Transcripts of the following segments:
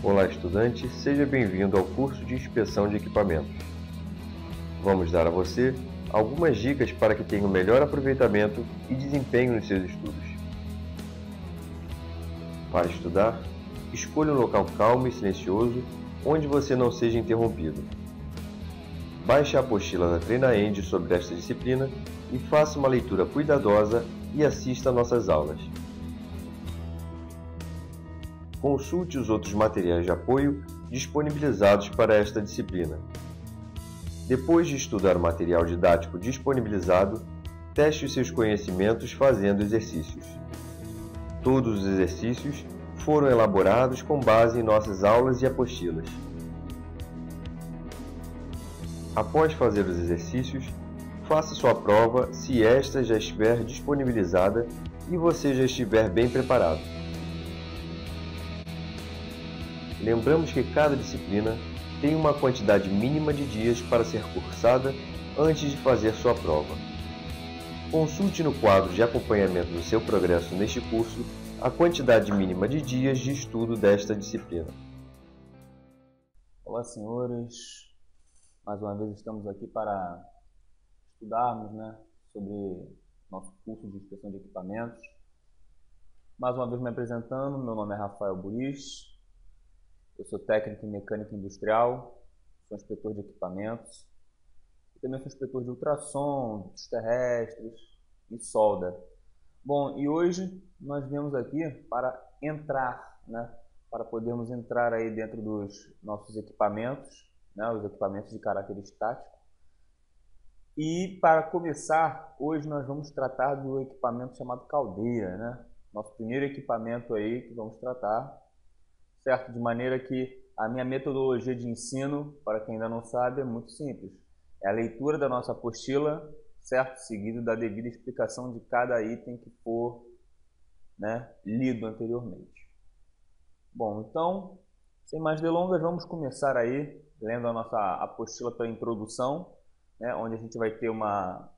Olá, estudante, seja bem-vindo ao curso de inspeção de equipamentos. Vamos dar a você algumas dicas para que tenha um melhor aproveitamento e desempenho nos seus estudos. Para estudar, escolha um local calmo e silencioso onde você não seja interrompido. Baixe a apostila da TreinaEng sobre esta disciplina e faça uma leitura cuidadosa e assista a nossas aulas. Consulte os outros materiais de apoio disponibilizados para esta disciplina. Depois de estudar o material didático disponibilizado, teste os seus conhecimentos fazendo exercícios. Todos os exercícios foram elaborados com base em nossas aulas e apostilas. Após fazer os exercícios, faça sua prova se esta já estiver disponibilizada e você já estiver bem preparado. Lembramos que cada disciplina tem uma quantidade mínima de dias para ser cursada antes de fazer sua prova. Consulte no quadro de acompanhamento do seu progresso neste curso a quantidade mínima de dias de estudo desta disciplina. Olá, senhores. Mais uma vez estamos aqui para estudarmos, sobre nosso curso de inspeção de equipamentos. Mais uma vez me apresentando, meu nome é Rafael Buris. Eu sou técnico em mecânica industrial, sou inspetor de equipamentos e também sou inspetor de ultrassom, dos terrestres e solda. Bom, e hoje nós viemos aqui para entrar, para podermos entrar aí dentro dos nossos equipamentos, os equipamentos de caráter estático. E para começar, hoje nós vamos tratar do equipamento chamado caldeira, Nosso primeiro equipamento aí que vamos tratar. Certo? De maneira que a minha metodologia de ensino, para quem ainda não sabe, é muito simples. É a leitura da nossa apostila, certo? Seguido da devida explicação de cada item que for lido anteriormente. Bom, então, sem mais delongas, vamos começar aí, lendo a nossa apostila pela introdução, onde a gente vai ter uma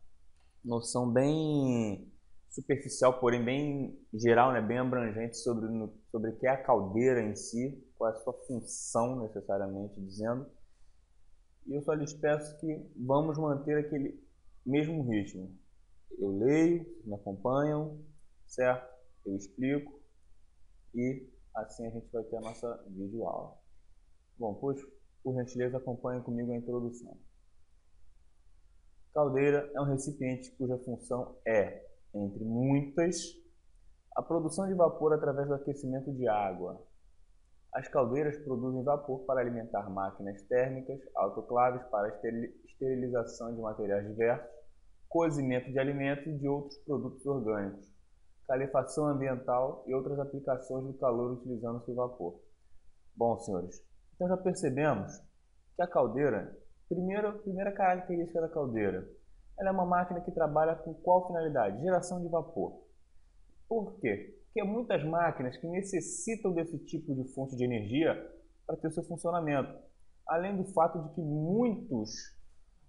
noção bem superficial, porém bem geral, bem abrangente sobre o que é a caldeira em si, qual é a sua função, necessariamente dizendo. E eu só lhes peço que vamos manter aquele mesmo ritmo. Eu leio, me acompanham, certo? Eu explico e assim a gente vai ter a nossa videoaula. Bom, pois, por gentileza, acompanhem comigo a introdução. Caldeira é um recipiente cuja função é, entre muitas, a produção de vapor através do aquecimento de água. As caldeiras produzem vapor para alimentar máquinas térmicas, autoclaves para esterilização de materiais diversos, cozimento de alimentos e de outros produtos orgânicos, calefação ambiental e outras aplicações do calor utilizando-se o vapor. Bom, senhores, então já percebemos que a caldeira, primeira característica da caldeira, ela é uma máquina que trabalha com qual finalidade? Geração de vapor. Por quê? Porque muitas máquinas que necessitam desse tipo de fonte de energia para ter o seu funcionamento. Além do fato de que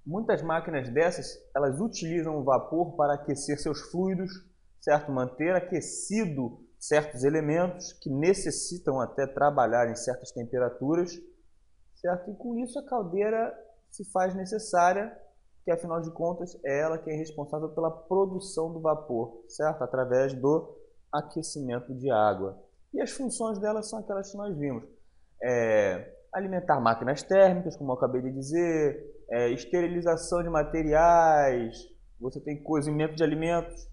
muitas máquinas dessas, elas utilizam o vapor para aquecer seus fluidos, certo? Manter aquecido certos elementos que necessitam até trabalhar em certas temperaturas, certo? E com isso a caldeira se faz necessária, que afinal de contas é ela que é responsável pela produção do vapor, certo? Através do aquecimento de água. E as funções dela são aquelas que nós vimos. Alimentar máquinas térmicas, como eu acabei de dizer, esterilização de materiais, você tem cozimento de alimentos,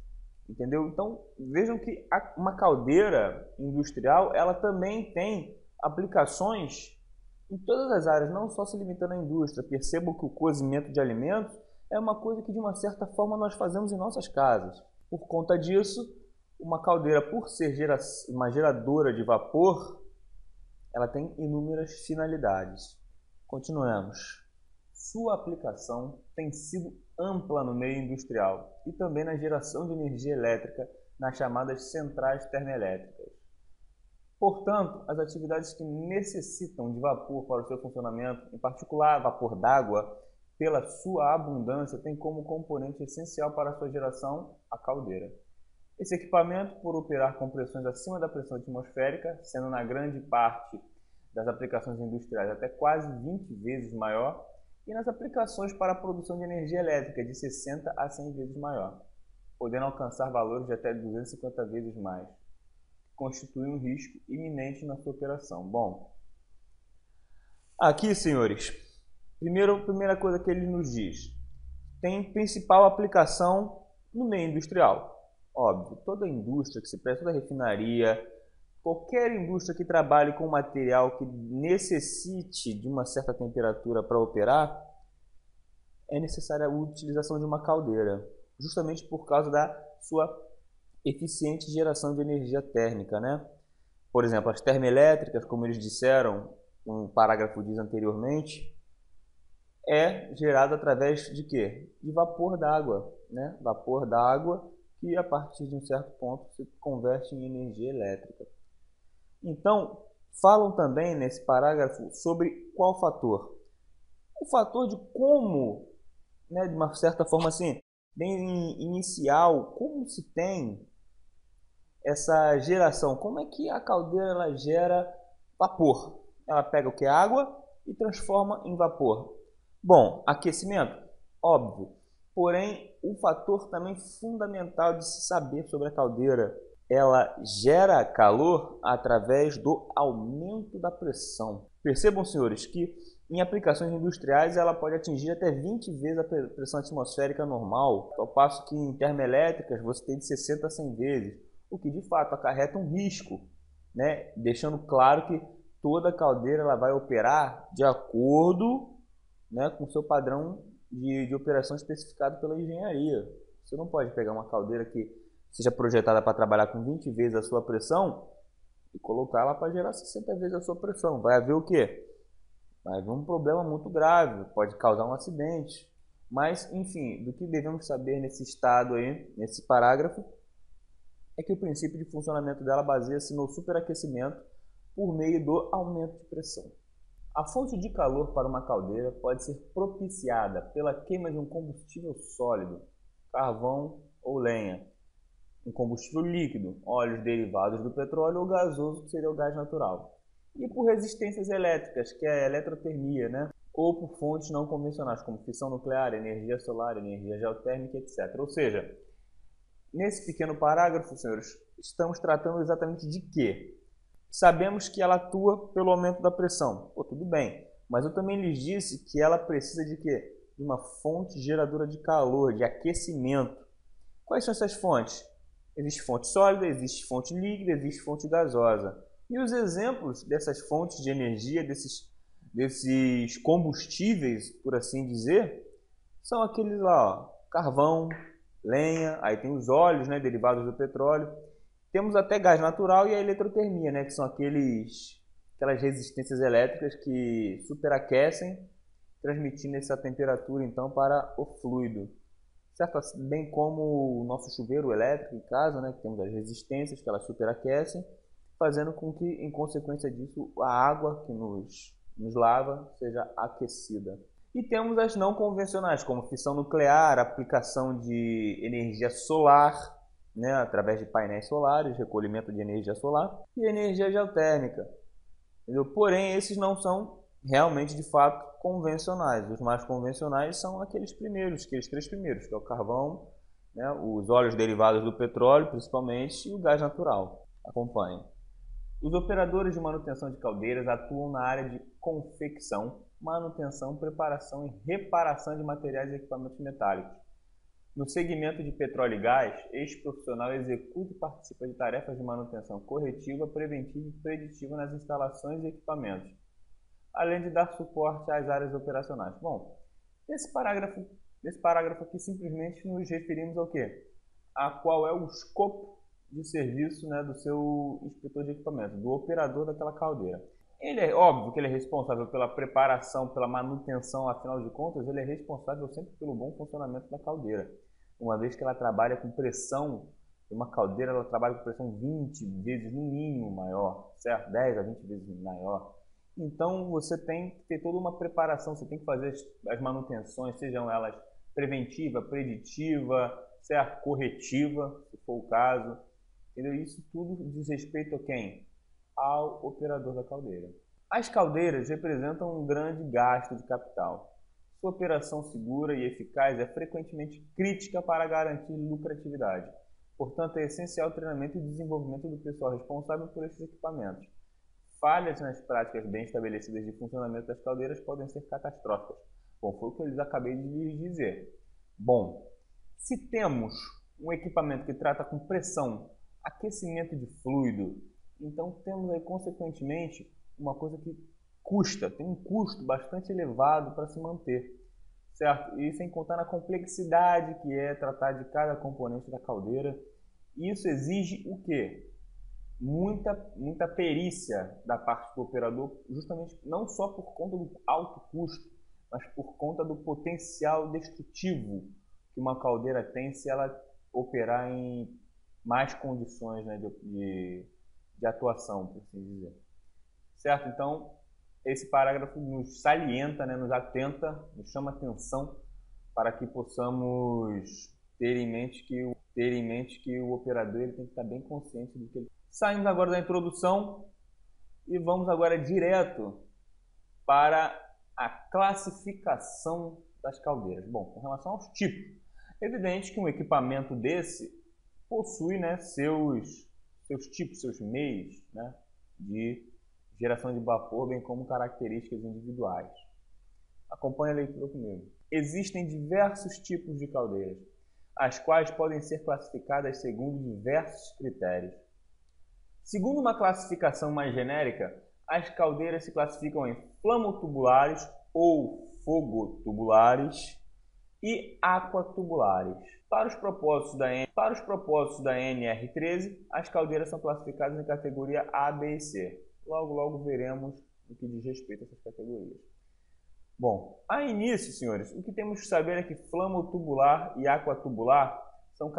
entendeu? Então, vejam que uma caldeira industrial, ela também tem aplicações em todas as áreas, não só se limitando à indústria. Percebam que o cozimento de alimentos é uma coisa que, de uma certa forma, nós fazemos em nossas casas. Por conta disso, uma caldeira, por ser uma geradora de vapor, ela tem inúmeras finalidades. Continuemos. Sua aplicação tem sido ampla no meio industrial e também na geração de energia elétrica nas chamadas centrais termoelétricas. Portanto, as atividades que necessitam de vapor para o seu funcionamento, em particular vapor d'água, pela sua abundância, tem como componente essencial para a sua geração a caldeira. Esse equipamento, por operar com pressões acima da pressão atmosférica, sendo na grande parte das aplicações industriais até quase 20 vezes maior, e nas aplicações para a produção de energia elétrica de 60 a 100 vezes maior, podendo alcançar valores de até 250 vezes mais, que constitui um risco iminente na sua operação. Bom, aqui, senhores, primeira coisa que ele nos diz, tem principal aplicação no meio industrial. Óbvio, toda indústria que se presta, toda refinaria, qualquer indústria que trabalhe com material que necessite de uma certa temperatura para operar, é necessária a utilização de uma caldeira, justamente por causa da sua eficiente geração de energia térmica, né? Por exemplo, as termoelétricas, como eles disseram, um parágrafo diz anteriormente, é gerado através de quê? De vapor d'água, né? Vapor d'água que a partir de um certo ponto se converte em energia elétrica. Então, falam também nesse parágrafo sobre qual fator? O fator de como, né, de uma certa forma assim, bem inicial, como se tem essa geração, como é que a caldeira ela gera vapor? Ela pega o que é água e transforma em vapor. Bom, aquecimento? Óbvio. Porém, o fator também fundamental de se saber sobre a caldeira, ela gera calor através do aumento da pressão. Percebam, senhores, que em aplicações industriais ela pode atingir até 20 vezes a pressão atmosférica normal, ao passo que em termoelétricas você tem de 60 a 100 vezes, o que de fato acarreta um risco, né? Deixando claro que toda caldeira ela vai operar de acordo, né, com o seu padrão de operação especificado pela engenharia. Você não pode pegar uma caldeira que seja projetada para trabalhar com 20 vezes a sua pressão e colocar ela para gerar 60 vezes a sua pressão. Vai haver o quê? Vai haver um problema muito grave, pode causar um acidente. Mas, enfim, do que devemos saber nesse estado aí, nesse parágrafo, é que o princípio de funcionamento dela baseia-se no superaquecimento por meio do aumento de pressão. A fonte de calor para uma caldeira pode ser propiciada pela queima de um combustível sólido, carvão ou lenha, um combustível líquido, óleos derivados do petróleo ou gasoso, que seria o gás natural, e por resistências elétricas, que é a eletrotermia, né? Ou por fontes não convencionais, como fissão nuclear, energia solar, energia geotérmica, etc. Ou seja, nesse pequeno parágrafo, senhores, estamos tratando exatamente de quê? Sabemos que ela atua pelo aumento da pressão. Pô, tudo bem, mas eu também lhes disse que ela precisa de quê? De uma fonte geradora de calor, de aquecimento. Quais são essas fontes? Existe fonte sólida, existe fonte líquida, existe fonte gasosa. E os exemplos dessas fontes de energia, desses combustíveis, por assim dizer, são aqueles lá, ó, carvão, lenha, aí tem os óleos, né, derivados do petróleo. Temos até gás natural e a eletrotermia, né, que são aquelas resistências elétricas que superaquecem, transmitindo essa temperatura então para o fluido. Certo? Bem como o nosso chuveiro elétrico em casa, né, que temos as resistências que elas superaquecem, fazendo com que, em consequência disso, a água que nos lava seja aquecida. E temos as não convencionais, como fissão nuclear, aplicação de energia solar, né, através de painéis solares, recolhimento de energia solar e energia geotérmica. Entendeu? Porém, esses não são realmente, de fato, convencionais. Os mais convencionais são aqueles três primeiros, que é o carvão, né, os óleos derivados do petróleo, principalmente, e o gás natural. Acompanhe. Os operadores de manutenção de caldeiras atuam na área de confecção, manutenção, preparação e reparação de materiais e equipamentos metálicos. No segmento de petróleo e gás, este profissional executa e participa de tarefas de manutenção corretiva, preventiva e preditiva nas instalações e equipamentos, além de dar suporte às áreas operacionais. Bom, nesse parágrafo aqui simplesmente nos referimos ao quê? A qual é o escopo de serviço, né, do seu inspetor de equipamento, do operador daquela caldeira. Ele é óbvio que ele é responsável pela preparação, pela manutenção, afinal de contas, ele é responsável sempre pelo bom funcionamento da caldeira. Uma vez que ela trabalha com pressão, uma caldeira ela trabalha com pressão 20 vezes no mínimo maior, certo? 10 a 20 vezes maior. Então você tem que ter toda uma preparação, você tem que fazer as manutenções, sejam elas preventiva, preditiva, certo? Corretiva, se for o caso. Entendeu? Isso tudo diz respeito a quem? Ao operador da caldeira. As caldeiras representam um grande gasto de capital. Sua operação segura e eficaz é frequentemente crítica para garantir lucratividade. Portanto, é essencial o treinamento e desenvolvimento do pessoal responsável por esses equipamentos. Falhas nas práticas bem estabelecidas de funcionamento das caldeiras podem ser catastróficas. Bom, foi o que eu lhes acabei de lhes dizer. Bom, se temos um equipamento que trata com pressão, aquecimento de fluido, então temos aí, consequentemente, uma coisa que custa, tem um custo bastante elevado para se manter, certo? E sem contar na complexidade que é tratar de cada componente da caldeira. Isso exige o quê? Muita perícia da parte do operador, justamente não só por conta do alto custo, mas por conta do potencial destrutivo que uma caldeira tem se ela operar em mais condições, né, de atuação, por assim dizer. Certo? Então, esse parágrafo nos salienta, né, nos atenta, nos chama atenção para que possamos ter em mente que o operador ele tem que estar bem consciente do que ele... Saímos agora da introdução e vamos agora direto para a classificação das caldeiras. Bom, com relação aos tipos, é evidente que um equipamento desse possui, né, seus tipos, seus meios, né, de geração de vapor, bem como características individuais. Acompanhe a leitura comigo. Existem diversos tipos de caldeiras, as quais podem ser classificadas segundo diversos critérios. Segundo uma classificação mais genérica, as caldeiras se classificam em flamotubulares ou fogotubulares e aquatubulares. Para os propósitos da NR13, as caldeiras são classificadas em categoria A, B e C. Logo veremos o que diz respeito a essas categorias. Bom, a início, senhores, o que temos que saber é que flamotubular e aquatubular são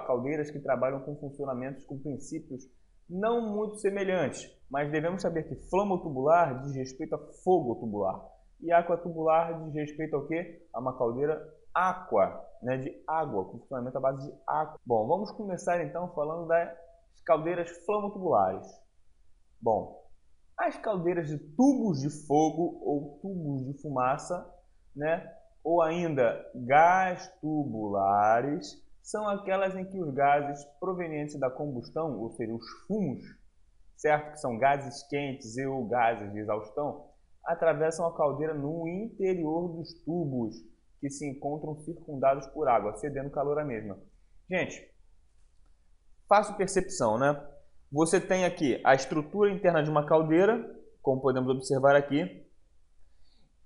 caldeiras que trabalham com funcionamentos com princípios não muito semelhantes, mas devemos saber que flamotubular diz respeito a fogotubular e aquatubular diz respeito ao quê? A uma caldeira aqua, né, de água, com funcionamento à base de água. Bom, vamos começar então falando das caldeiras flamotubulares. Bom, as caldeiras de tubos de fogo ou tubos de fumaça, né, ou ainda gás tubulares, são aquelas em que os gases provenientes da combustão, ou seja, os fumos, certo? Que são gases quentes e ou gases de exaustão, atravessam a caldeira no interior dos tubos que se encontram circundados por água, cedendo calor à mesma. Gente, fácil percepção, né? Você tem aqui a estrutura interna de uma caldeira, como podemos observar aqui,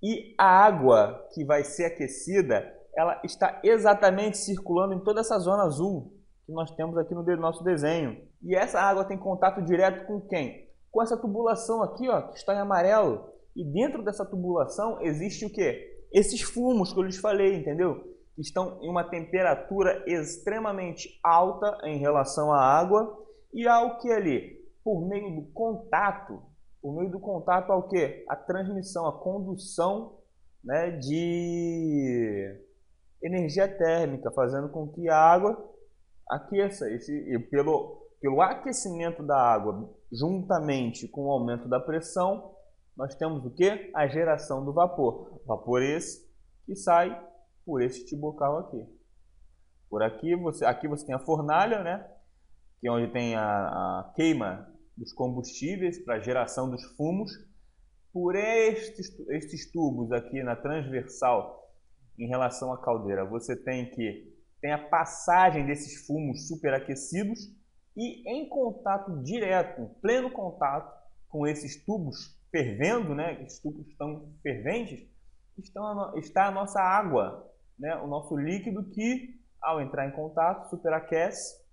e a água que vai ser aquecida, ela está exatamente circulando em toda essa zona azul que nós temos aqui no nosso desenho. E essa água tem contato direto com quem? Com essa tubulação aqui, ó, que está em amarelo. E dentro dessa tubulação existe o quê? Esses fumos que eu lhes falei, entendeu? Que estão em uma temperatura extremamente alta em relação à água. E ao que ali? Por meio do contato ao que? A transmissão, a condução, né, de energia térmica, fazendo com que a água aqueça. Pelo aquecimento da água, juntamente com o aumento da pressão, nós temos o que? A geração do vapor. Vapor esse que sai por esse tibocal aqui. Por aqui você tem a fornalha, né? Que é onde tem a queima dos combustíveis para a geração dos fumos. Por estes tubos aqui na transversal em relação à caldeira, você tem a passagem desses fumos superaquecidos e em contato direto, em pleno contato com esses tubos fervendo, né? Esses tubos estão ferventes, está a nossa água, né? O nosso líquido que, ao entrar em contato, superaquece,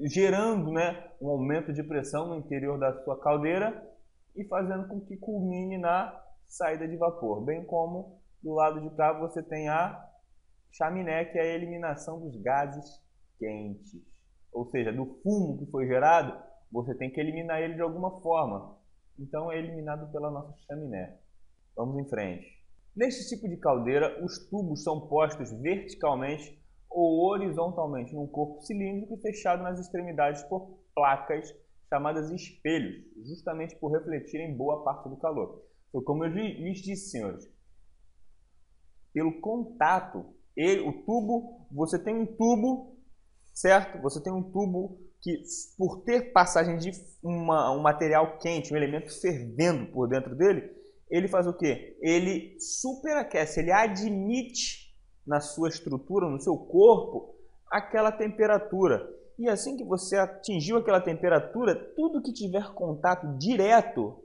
gerando, né, um aumento de pressão no interior da sua caldeira e fazendo com que culmine na saída de vapor. Bem como do lado de cá você tem a chaminé, que é a eliminação dos gases quentes. Ou seja, do fumo que foi gerado, você tem que eliminar ele de alguma forma. Então é eliminado pela nossa chaminé. Vamos em frente. Neste tipo de caldeira, os tubos são postos verticalmente ou horizontalmente num corpo cilíndrico e fechado nas extremidades por placas chamadas espelhos, justamente por refletirem boa parte do calor. Então, como eu lhes disse, senhores, pelo contato, você tem um tubo, certo? Você tem um tubo que, por ter passagem de um material quente, um elemento fervendo por dentro dele, ele faz o quê? Ele superaquece, ele admite na sua estrutura, no seu corpo, aquela temperatura. E assim que você atingiu aquela temperatura, tudo que tiver contato direto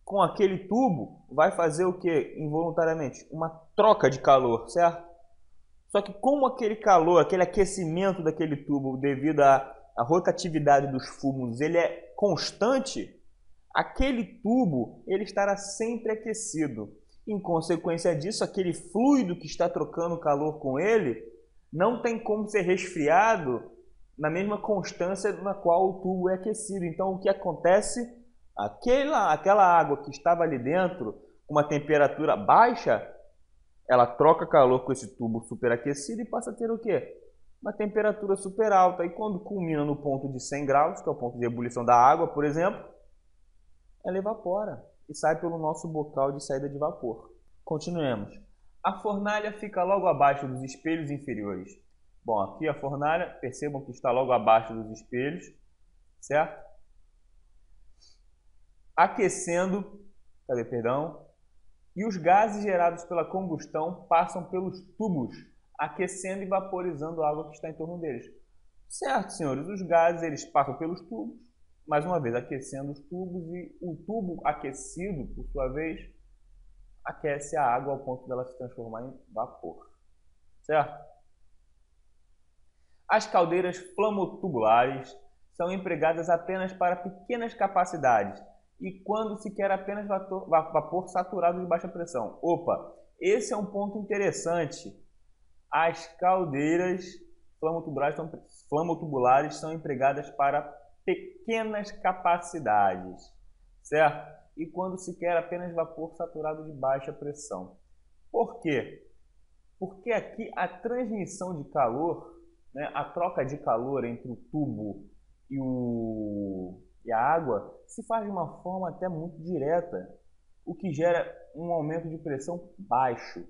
com aquele tubo vai fazer o quê? Involuntariamente? Uma troca de calor, certo? Só que como aquele calor, aquele aquecimento daquele tubo, devido à rotatividade dos fumos, ele é constante, aquele tubo ele estará sempre aquecido. Em consequência disso, aquele fluido que está trocando calor com ele não tem como ser resfriado na mesma constância na qual o tubo é aquecido. Então, o que acontece? Aquela água que estava ali dentro, com uma temperatura baixa, ela troca calor com esse tubo superaquecido e passa a ter o quê? Uma temperatura super alta. E quando culmina no ponto de 100 graus, que é o ponto de ebulição da água, por exemplo, ela evapora e sai pelo nosso bocal de saída de vapor. Continuemos. A fornalha fica logo abaixo dos espelhos inferiores. Bom, aqui a fornalha, percebam que está logo abaixo dos espelhos, certo? Aquecendo, e os gases gerados pela combustão passam pelos tubos, aquecendo e vaporizando a água que está em torno deles. Certo, senhores, os gases eles passam pelos tubos, mais uma vez aquecendo os tubos, e o tubo aquecido, por sua vez, aquece a água ao ponto dela se transformar em vapor. Certo? As caldeiras flamotubulares são empregadas apenas para pequenas capacidades e quando se quer apenas vapor saturado de baixa pressão. Opa, esse é um ponto interessante. As caldeiras flamotubulares são empregadas para pequenas capacidades, certo? E quando se quer apenas vapor saturado de baixa pressão. Por quê? Porque aqui a transmissão de calor, né, a troca de calor entre o tubo e a água se faz de uma forma até muito direta, o que gera um aumento de pressão baixo.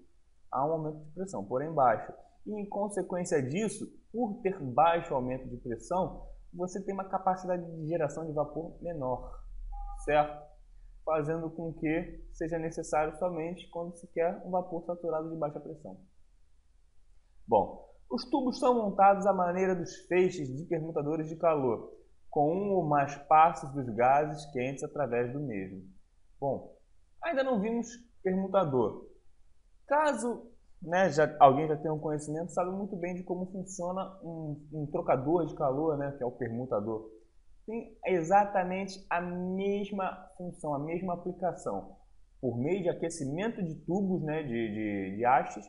Há um aumento de pressão, porém baixo. E em consequência disso, por ter baixo aumento de pressão, você tem uma capacidade de geração de vapor menor, certo? Fazendo com que seja necessário somente quando se quer um vapor saturado de baixa pressão. Bom, os tubos são montados à maneira dos feixes de permutadores de calor, com um ou mais passos dos gases quentes através do mesmo. Bom, ainda não vimos permutador. Caso alguém já tenha um conhecimento, sabe muito bem de como funciona um trocador de calor, né, que é o permutador. Tem exatamente a mesma função, a mesma aplicação. Por meio de aquecimento de tubos, né, de hastes,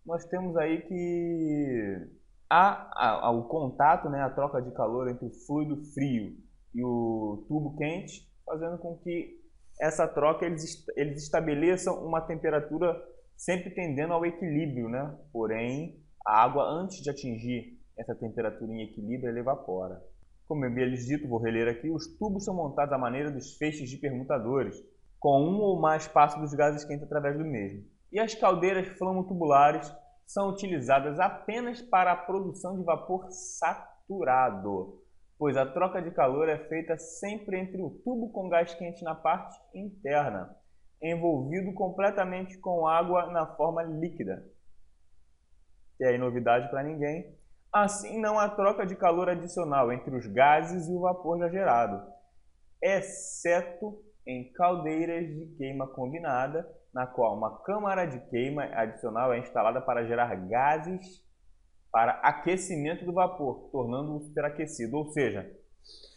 nós temos aí que o contato, né, a troca de calor entre o fluido frio e o tubo quente, fazendo com que essa troca eles estabeleçam uma temperatura sempre tendendo ao equilíbrio, né? Porém, a água, antes de atingir essa temperatura em equilíbrio, ela evapora. Como eu havia lhes dito, vou reler aqui, os tubos são montados à maneira dos feixes de permutadores, com um ou mais passos dos gases quentes através do mesmo. E as caldeiras flamotubulares são utilizadas apenas para a produção de vapor saturado, pois a troca de calor é feita sempre entre o tubo com gás quente na parte interna, envolvido completamente com água na forma líquida. E aí, novidade para ninguém. Assim, não há troca de calor adicional entre os gases e o vapor já gerado, exceto em caldeiras de queima combinada, na qual uma câmara de queima adicional é instalada para gerar gases para aquecimento do vapor, tornando-o superaquecido. Ou seja,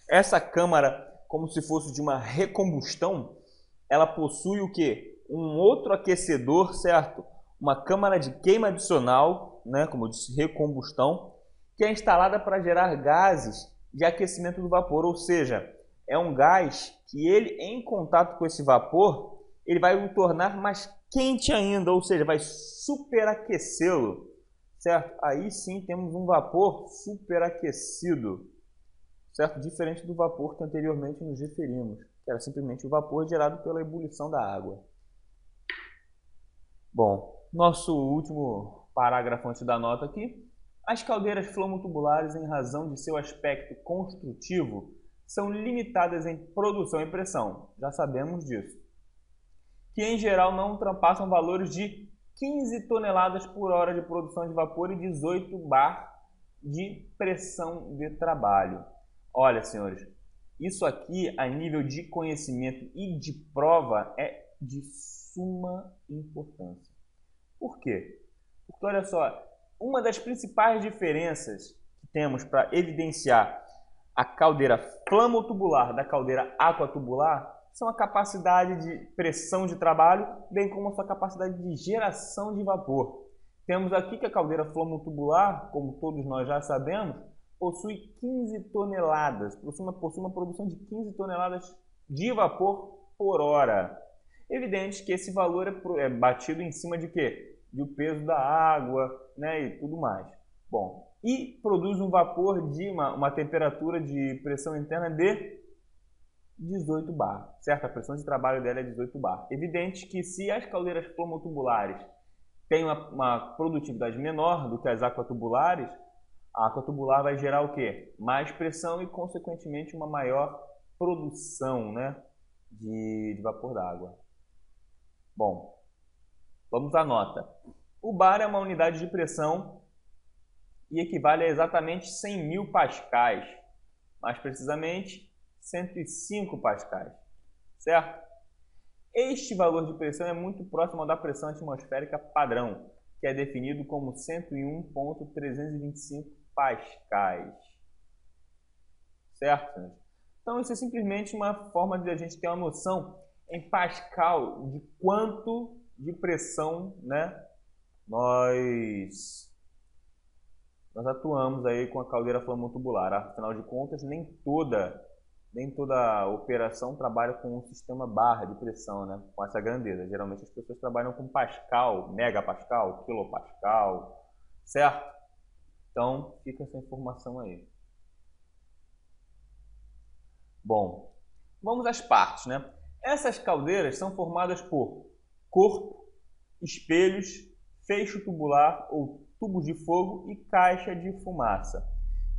essa câmara, como se fosse de uma recombustão, ela possui o quê? Um outro aquecedor, certo? Uma câmara de queima adicional, né, como eu disse, recombustão, que é instalada para gerar gases de aquecimento do vapor. Ou seja, é um gás que ele, em contato com esse vapor, ele vai o tornar mais quente ainda, ou seja, vai superaquecê-lo, certo? Aí sim temos um vapor superaquecido, certo? Diferente do vapor que anteriormente nos referimos, que era simplesmente o vapor gerado pela ebulição da água. Bom, nosso último parágrafo antes da nota aqui. As caldeiras flomotubulares, em razão de seu aspecto construtivo, são limitadas em produção e pressão. Já sabemos disso. Que, em geral, não ultrapassam valores de 15 toneladas por hora de produção de vapor e 18 bar de pressão de trabalho. Olha, senhores, isso aqui, a nível de conhecimento e de prova, é de suma importância. Por quê? Porque, olha só, uma das principais diferenças que temos para evidenciar a caldeira flamotubular da caldeira aquatubular são a capacidade de pressão de trabalho, bem como a sua capacidade de geração de vapor. Temos aqui que a caldeira flamotubular, como todos nós já sabemos, possui 15 toneladas, possui uma produção de 15 toneladas de vapor por hora. Evidente que esse valor é batido em cima de quê? Do peso da água, né, e tudo mais. Bom, e produz um vapor de uma temperatura de pressão interna de 18 bar, certo? A pressão de trabalho dela é 18 bar. Evidente que se as caldeiras flomotubulares têm uma produtividade menor do que as aquatubulares, a aquatubular vai gerar o quê? Mais pressão e, consequentemente, uma maior produção, né, de vapor d'água. Bom, vamos à nota. O bar é uma unidade de pressão e equivale a exatamente 100.000 pascais, mais precisamente 105 pascais, certo? Este valor de pressão é muito próximo ao da pressão atmosférica padrão, que é definido como 101.325 pascais, certo? Então isso é simplesmente uma forma de a gente ter uma noção em pascal de quanto de pressão, né, nós atuamos aí com a caldeira flamotubular. Afinal de contas, nem toda operação trabalha com um sistema barra de pressão, né, com essa grandeza. Geralmente as pessoas trabalham com pascal, megapascal, quilopascal, certo? Então fica essa informação aí. Bom, vamos às partes, né? Essas caldeiras são formadas por corpo, espelhos, feixe tubular ou tubos de fogo e caixa de fumaça.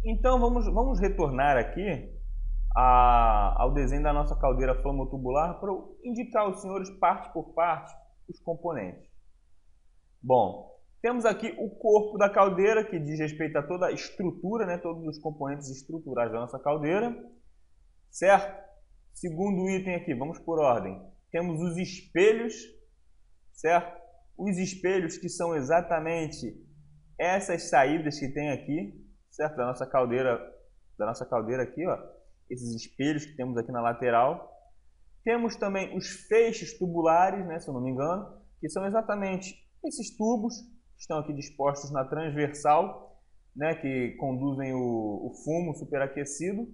Então vamos retornar aqui ao desenho da nossa caldeira flamotubular para indicar aos senhores parte por parte os componentes. Bom, temos aqui o corpo da caldeira, que diz respeito a toda a estrutura, né, todos os componentes estruturais da nossa caldeira, certo? Segundo item aqui, vamos por ordem. Temos os espelhos, certo? Os espelhos que são exatamente essas saídas que tem aqui, certo? Da nossa caldeira aqui, ó. Esses espelhos que temos aqui na lateral. Temos também os feixes tubulares, né, se eu não me engano, que são exatamente esses tubos que estão aqui dispostos na transversal, né, que conduzem o fumo superaquecido.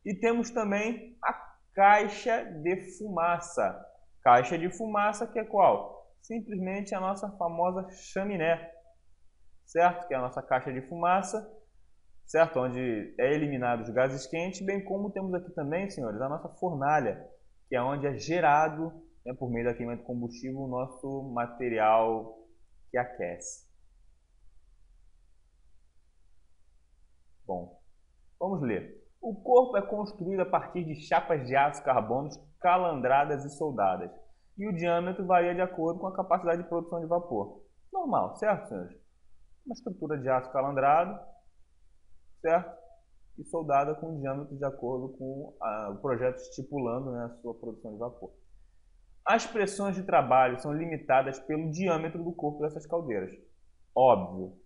E temos também a caixa de fumaça. Caixa de fumaça que é qual? Simplesmente a nossa famosa chaminé, certo? Que é a nossa caixa de fumaça, certo? Onde é eliminado os gases quentes, bem como temos aqui também, senhores, a nossa fornalha, que é onde é gerado, né, por meio da queima de combustível, o nosso material que aquece. Bom, vamos ler. O corpo é construído a partir de chapas de aço carbono calandradas e soldadas, e o diâmetro varia de acordo com a capacidade de produção de vapor. Normal, certo, senhores? Uma estrutura de aço calandrado, certo? E soldada com diâmetro de acordo com o projeto estipulando, né, a sua produção de vapor. As pressões de trabalho são limitadas pelo diâmetro do corpo dessas caldeiras. Óbvio,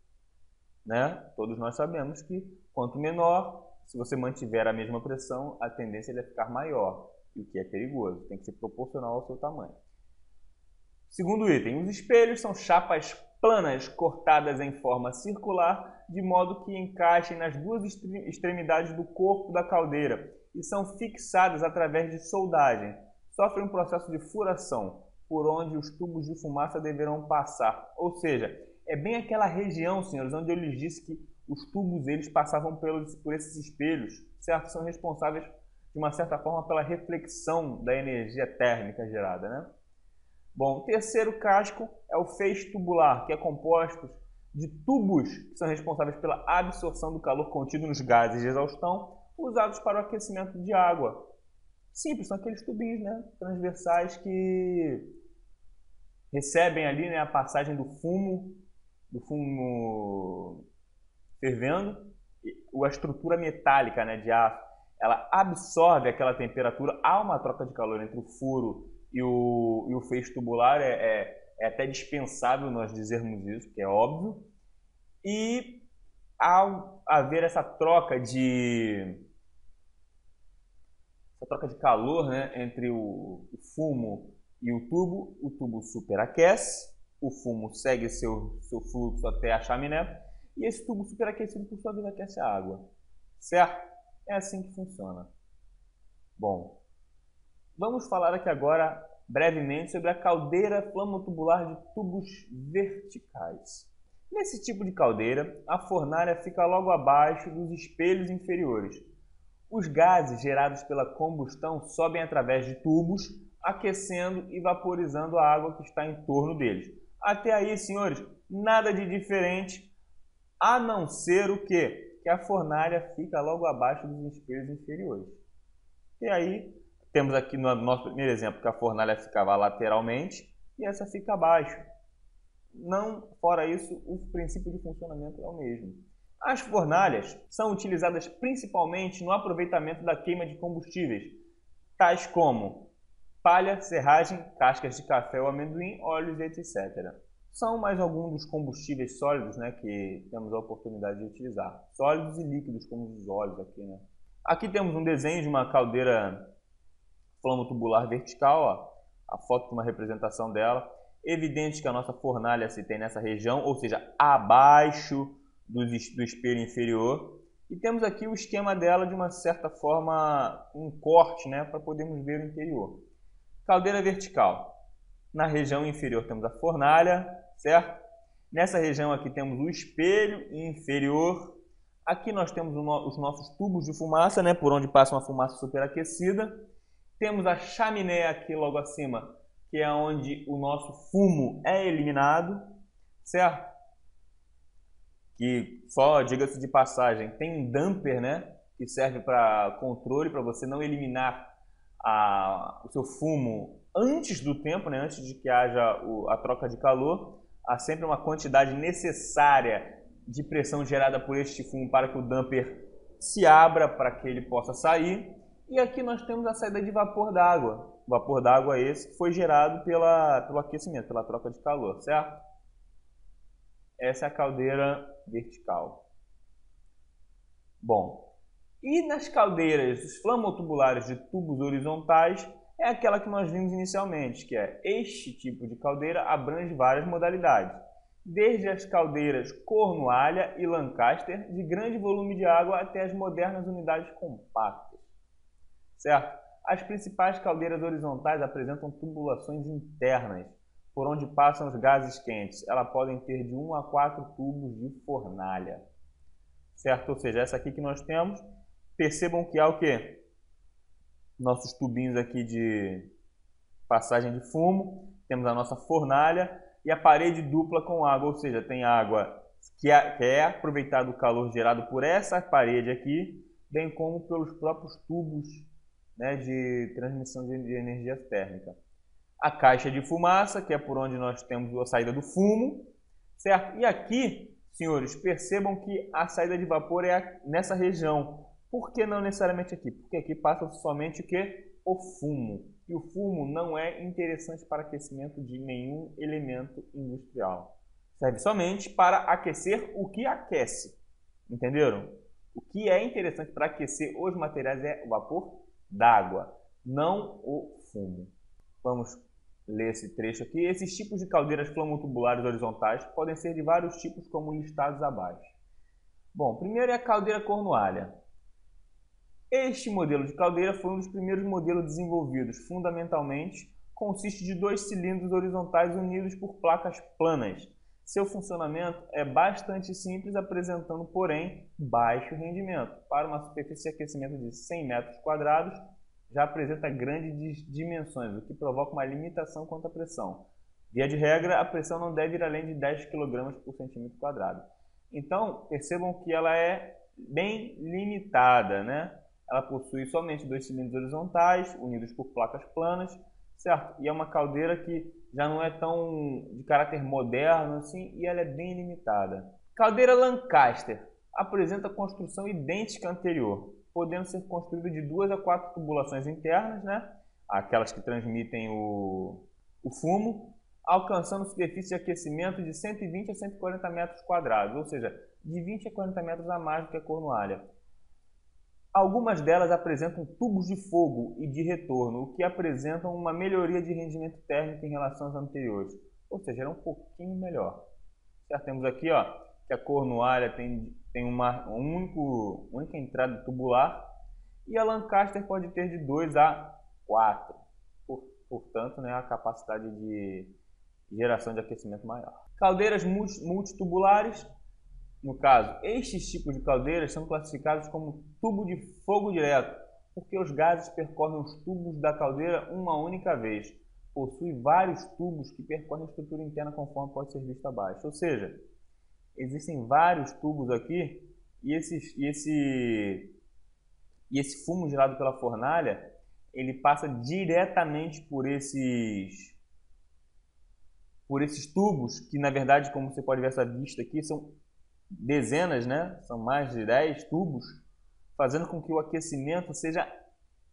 né? Todos nós sabemos que quanto menor, se você mantiver a mesma pressão, a tendência é ficar maior, o que é perigoso. Tem que ser proporcional ao seu tamanho. Segundo item, os espelhos são chapas planas cortadas em forma circular, de modo que encaixem nas duas extremidades do corpo da caldeira e são fixadas através de soldagem. Sofrem um processo de furação, por onde os tubos de fumaça deverão passar. Ou seja, é bem aquela região, senhores, onde eu lhes disse que os tubos eles passavam por esses espelhos, certo? São responsáveis, de uma certa forma, pela reflexão da energia térmica gerada, né? Bom, o terceiro casco é o feixe tubular, que é composto de tubos que são responsáveis pela absorção do calor contido nos gases de exaustão usados para o aquecimento de água. Simples, são aqueles tubinhos, né, transversais que recebem ali, né, a passagem do fumo fervendo, a estrutura metálica, né, de aço, ela absorve aquela temperatura. Há uma troca de calor entre o furo e o feixe tubular, é até dispensável nós dizermos isso, que é óbvio. E ao haver essa troca de calor, né, entre o fumo e o tubo superaquece, o fumo segue seu fluxo até a chaminé e esse tubo superaquecido, por sua vez, aquece a água. Certo? É assim que funciona. Bom, vamos falar aqui agora brevemente sobre a caldeira flamotubular de tubos verticais. Nesse tipo de caldeira, a fornalha fica logo abaixo dos espelhos inferiores. Os gases gerados pela combustão sobem através de tubos, aquecendo e vaporizando a água que está em torno deles. Até aí, senhores, nada de diferente, a não ser o quê? Que a fornalha fica logo abaixo dos espelhos inferiores. E aí, temos aqui no nosso primeiro exemplo que a fornalha ficava lateralmente e essa fica abaixo. Não, fora isso, o princípio de funcionamento é o mesmo. As fornalhas são utilizadas principalmente no aproveitamento da queima de combustíveis, tais como palha, serragem, cascas de café ou amendoim, óleos, etc. São mais alguns dos combustíveis sólidos, né, que temos a oportunidade de utilizar. Sólidos e líquidos, como os óleos aqui, né? Aqui temos um desenho de uma caldeira flamotubular vertical, ó, a foto de uma representação dela. Evidente que a nossa fornalha se tem nessa região, ou seja, abaixo do espelho inferior. E temos aqui o esquema dela de uma certa forma, um corte, né, para podermos ver o interior. Caldeira vertical. Na região inferior temos a fornalha, certo? Nessa região aqui temos o espelho inferior. Aqui nós temos os nossos tubos de fumaça, né, por onde passa uma fumaça superaquecida. Temos a chaminé aqui logo acima, que é onde o nosso fumo é eliminado, certo? Que só, diga-se de passagem, tem um damper, né, que serve para controle, para você não eliminar o seu fumo antes do tempo, né, antes de que haja a troca de calor. Há sempre uma quantidade necessária de pressão gerada por este fumo para que o damper se abra, para que ele possa sair. E aqui nós temos a saída de vapor d'água. O vapor d'água esse que foi gerado pelo aquecimento, pela troca de calor, certo? Essa é a caldeira vertical. Bom, e nas caldeiras dos flamotubulares de tubos horizontais, é aquela que nós vimos inicialmente, que é este tipo de caldeira abrange várias modalidades, desde as caldeiras Cornualha e Lancaster, de grande volume de água, até as modernas unidades compactas, certo? As principais caldeiras horizontais apresentam tubulações internas, por onde passam os gases quentes. Elas podem ter de 1 a 4 tubos de fornalha, certo? Ou seja, essa aqui que nós temos, percebam que há o quê? Nossos tubinhos aqui de passagem de fumo, temos a nossa fornalha e a parede dupla com água, ou seja, tem água que é aproveitado o calor gerado por essa parede aqui, bem como pelos próprios tubos, né, de transmissão de energia térmica. A caixa de fumaça, que é por onde nós temos a saída do fumo, certo? E aqui, senhores, percebam que a saída de vapor é nessa região. Por que não necessariamente aqui? Porque aqui passa somente o que? O fumo. E o fumo não é interessante para aquecimento de nenhum elemento industrial. Serve somente para aquecer o que aquece. Entenderam? O que é interessante para aquecer os materiais é o vapor d'água, não o fumo. Vamos ler esse trecho aqui. Esses tipos de caldeiras flamotubulares horizontais podem ser de vários tipos, como listados abaixo. Bom, primeiro é a caldeira Cornualha. Este modelo de caldeira foi um dos primeiros modelos desenvolvidos. Fundamentalmente, consiste de 2 cilindros horizontais unidos por placas planas, Seu funcionamento é bastante simples, apresentando, porém, baixo rendimento. Para uma superfície de aquecimento de 100 metros quadrados, já apresenta grandes dimensões, o que provoca uma limitação quanto à pressão. Via de regra, a pressão não deve ir além de 10 kg por centímetro quadrado. Então, percebam que ela é bem limitada, né? Ela possui somente 2 cilindros horizontais, unidos por placas planas, certo? E é uma caldeira que já não é tão de caráter moderno assim, e ela é bem limitada. Caldeira Lancaster apresenta construção idêntica à anterior, podendo ser construída de 2 a 4 tubulações internas, né? Aquelas que transmitem o fumo, alcançando superfície de aquecimento de 120 a 140 metros quadrados, ou seja, de 20 a 40 metros a mais do que a cornualha. Algumas delas apresentam tubos de fogo e de retorno, o que apresentam uma melhoria de rendimento térmico em relação às anteriores, ou seja, era um pouquinho melhor. Já temos aqui, ó, que a cornualha tem uma única entrada tubular e a Lancaster pode ter de 2 a 4, portanto, né, a capacidade de geração de aquecimento maior. Caldeiras multitubulares. No caso, estes tipos de caldeiras são classificados como tubo de fogo direto, porque os gases percorrem os tubos da caldeira uma única vez. Possui vários tubos que percorrem a estrutura interna conforme pode ser visto abaixo. Ou seja, existem vários tubos aqui e esse fumo gerado pela fornalha, ele passa diretamente por esses tubos, que na verdade, como você pode ver essa vista aqui, são dezenas, né? São mais de 10 tubos, fazendo com que o aquecimento seja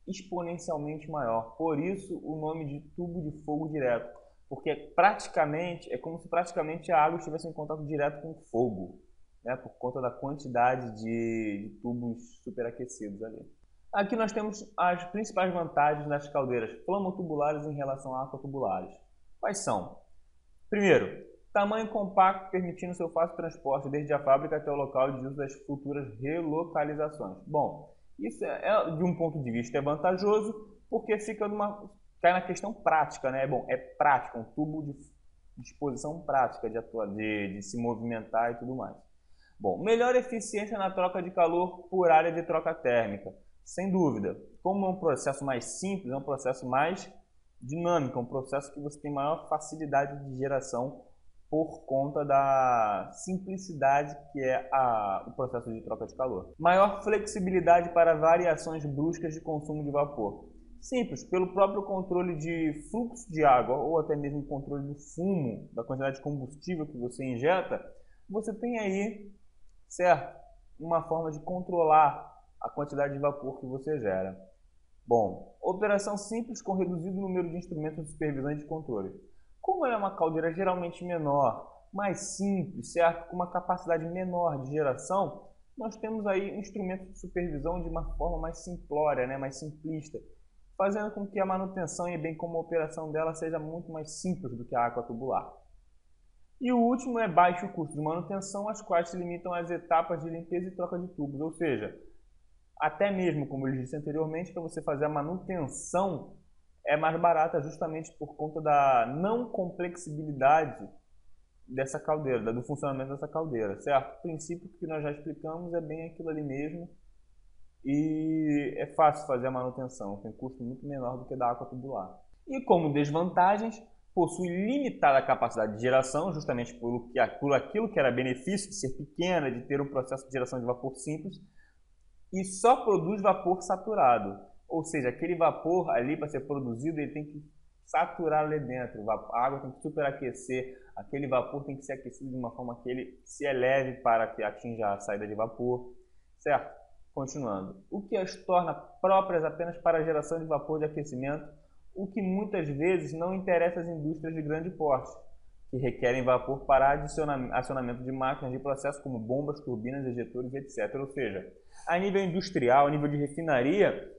exponencialmente maior. Por isso o nome de tubo de fogo direto, porque é como se praticamente a água estivesse em contato direto com o fogo, né? Por conta da quantidade de tubos superaquecidos ali. Aqui nós temos as principais vantagens das caldeiras flamotubulares em relação a aquatubulares. Quais são? Primeiro, tamanho compacto, permitindo seu fácil transporte desde a fábrica até o local de uso das futuras relocalizações. Bom, isso de um ponto de vista é vantajoso, porque cai na questão prática, né? Bom, é prático, um tubo de disposição prática de se movimentar e tudo mais. Bom, melhor eficiência na troca de calor por área de troca térmica. Sem dúvida, como é um processo mais simples, é um processo mais dinâmico, é um processo que você tem maior facilidade de geração por conta da simplicidade que é o processo de troca de calor. Maior flexibilidade para variações bruscas de consumo de vapor. Simples, pelo próprio controle de fluxo de água ou até mesmo controle do fumo, da quantidade de combustível que você injeta, você tem aí, certo, uma forma de controlar a quantidade de vapor que você gera. Bom, operação simples com reduzido número de instrumentos de supervisão e de controle. Como ela é uma caldeira geralmente menor, mais simples, certo? Com uma capacidade menor de geração, nós temos aí instrumentos de supervisão de uma forma mais simplória, né? Mais simplista, fazendo com que a manutenção e bem como a operação dela seja muito mais simples do que a aquatubular. E o último é baixo custo de manutenção, as quais se limitam às etapas de limpeza e troca de tubos, ou seja, até mesmo, como eu disse anteriormente, para você fazer a manutenção é mais barata justamente por conta da não complexibilidade dessa caldeira, do funcionamento dessa caldeira, certo? O princípio que nós já explicamos é bem aquilo ali mesmo e é fácil fazer a manutenção, tem custo muito menor do que da água tubular. E como desvantagens, possui limitada capacidade de geração, justamente por aquilo que era benefício de ser pequena, de ter um processo de geração de vapor simples, e só produz vapor saturado. Ou seja, aquele vapor ali para ser produzido, ele tem que saturar ali dentro. A água tem que superaquecer, aquele vapor tem que ser aquecido de uma forma que ele se eleve para que atinja a saída de vapor, certo? Continuando. O que as torna próprias apenas para a geração de vapor de aquecimento, o que muitas vezes não interessa às indústrias de grande porte, que requerem vapor para acionamento de máquinas de processo como bombas, turbinas, ejetores, etc. Ou seja, a nível industrial, a nível de refinaria,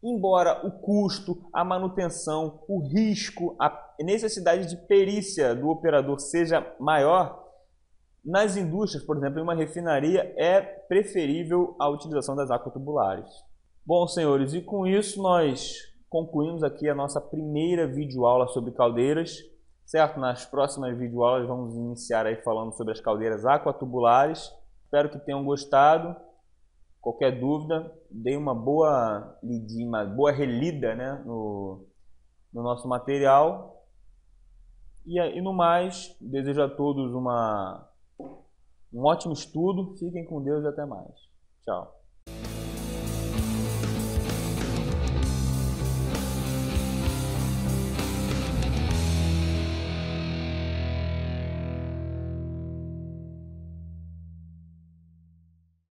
embora o custo, a manutenção, o risco, a necessidade de perícia do operador seja maior, nas indústrias, por exemplo, em uma refinaria, é preferível a utilização das aquatubulares. Bom, senhores, e com isso nós concluímos aqui a nossa primeira videoaula sobre caldeiras. certo? Nas próximas videoaulas vamos iniciar aí falando sobre as caldeiras aquatubulares. Espero que tenham gostado. Qualquer dúvida, dê uma boa lidinha, uma boa relida, né, no nosso material. E no mais, desejo a todos um ótimo estudo. Fiquem com Deus e até mais. Tchau.